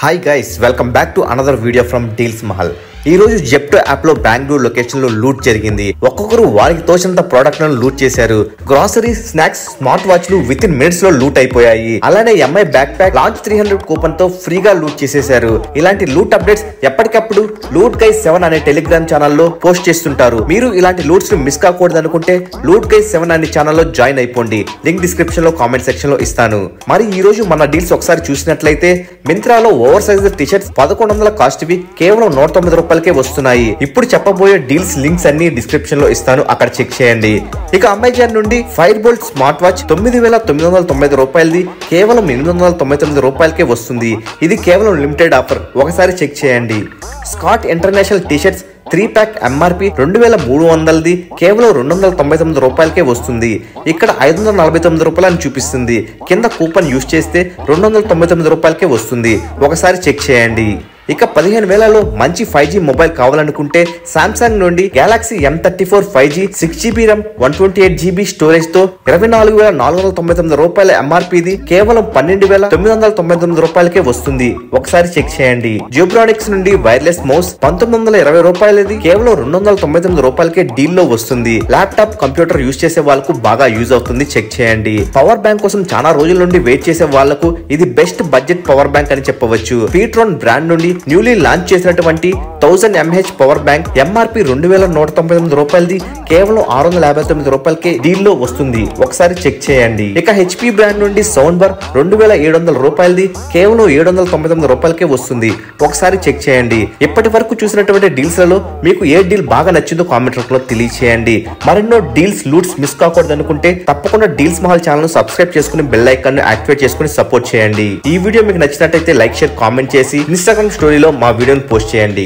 Hi guys, welcome back to another video from Deals Mahal. ఈ రోజు Zepto app లో Bengaluru location లో loot జరిగింది. ఒక్కొక్కరు వారికి తోచినంత ప్రోడక్ట్ లను లూట్ చేశారు. గ్రోసరీ, స్నాక్స్, స్మార్ట్ వాచ్లు విత్ ఇన్ మినిట్స్ లో లూట్ అయిపోయాయి. అలానే MI backpack launch 300 coupon తో ఫ్రీగా లూట్ చేసేశారు. ఇలాంటి లూట్ అప్డేట్స్ ఎప్పటికప్పుడు లూట్ గైస్ 7 అనే టెలిగ్రామ్ ఛానల్లో పోస్ట్ చేస్తుంటారు. మీరు ఇలాంటి లూట్స్ ను మిస్ కాకూడదు అనుకుంటే లూట్ గైస్ 7 అనే ఛానల్లో జాయిన్ అయిపోండి. లింక్ డిస్క్రిప్షన్ లో కామెంట్ సెక్షన్ లో ఇస్తాను. మరి ఈ రోజు మన డీల్స్ ఒకసారి చూసినట్లయితే మింత్రాలో oversize T shirts 1100 cost వి కేవలం 190 రూపాయలకే వస్తున్నాయి. ఇప్పుడు చెప్పబోయే డీల్స్ లింక్స్ అన్ని డిస్క్రిప్షన్ లో ఇస్తాను, అక్కడ చెక్ చేయండి. ఇక అమెజాన్ నుండి ఫైర్ బోల్ట్ స్మార్ట్ వాచ్ 9990 రూపాయలది కేవలం 899 రూపాయలకే వస్తుంది. ఇది కేవలం లిమిటెడ్ ఆఫర్, ఒకసారి చెక్ చేయండి. Scott international T shirts 3 pack MRP 2300ది కేవలం 299 రూపాయలకే వస్తుంది. ఇక్కడ 549 రూపాయలని చూపిస్తుంది. కింద కూపన్ యూజ్ చేస్తే 299 రూపాయలకే వస్తుంది, ఒకసారి చెక్ చేయండి. ఇక 15,000లో మంచి 5G మొబైల్ కావాలనుకుంటే సామ్సంగ్ నుండి Galaxy M34 5G 6GB RAM 128GB storage తో 24,499 రూపాయల ఎంఆర్పిది కేవలం 12,999 రూపాయలకే వస్తుంది, ఒకసారి చెక్ చేయండి. జియోబ్రానిక్స్ నుండి వైర్లెస్ మౌస్ 1920 రూపాయలది కేవలం 299 రూపాయలకే డీల్ లో వస్తుంది. ల్యాప్టాప్, కంప్యూటర్ యూజ్ చేసే వాళ్ళకు బాగా యూజ్ అవుతుంది, చెక్ చేయండి. పవర్ బ్యాంక్ కోసం చాలా రోజుల నుండి వెయిట్ చేసే వాళ్లకు ఇది బెస్ట్ బడ్జెట్ పవర్ బ్యాంక్ అని చెప్పవచ్చు. పీట్రాన్ బ్రాండ్ నుండి న్యూలీ లాంచ్ చేసినటువంటి 1000 mAh పవర్ బ్యాంక్ ఎంఆర్పి 2199 రూపాయలది కేవలం 659 రూపాయలకే డీల్ లో వస్తుంది, ఒకసారి చెక్ చేయండి. ఇక HP బ్రాండ్ నుండి సౌండ్ బార్ 2700 రూపాయలది కేవలం 799 రూపాయలకే వస్తుంది, ఒకసారి చెక్ చేయండి. ఇప్పటి వరకు చూసినటువంటి డీల్స్ లలో మీకు ఏ డీల్ బాగా నచ్చిందో కామెంట్ రూపంలో తెలియచేయండి. మరెన్నో డీల్స్ లూట్స్ మిస్ కాకూడదు అనుకుంటే తప్పకుండా డీల్స్ మహల్ ఛానల్ ను సబ్స్క్రైబ్ చేసుకుని బెల్ ఐకాన్ ను యాక్టివేట్ చేసుకుని సపోర్ట్ చేయండి. ఈ వీడియో మీకు నచ్చినట్లయితే లైక్, షేర్, కామెంట్ చేసి ఇన్స్టాగ్రామ్ స్టోరీలో మా వీడియోని పోస్ట్ చేయండి.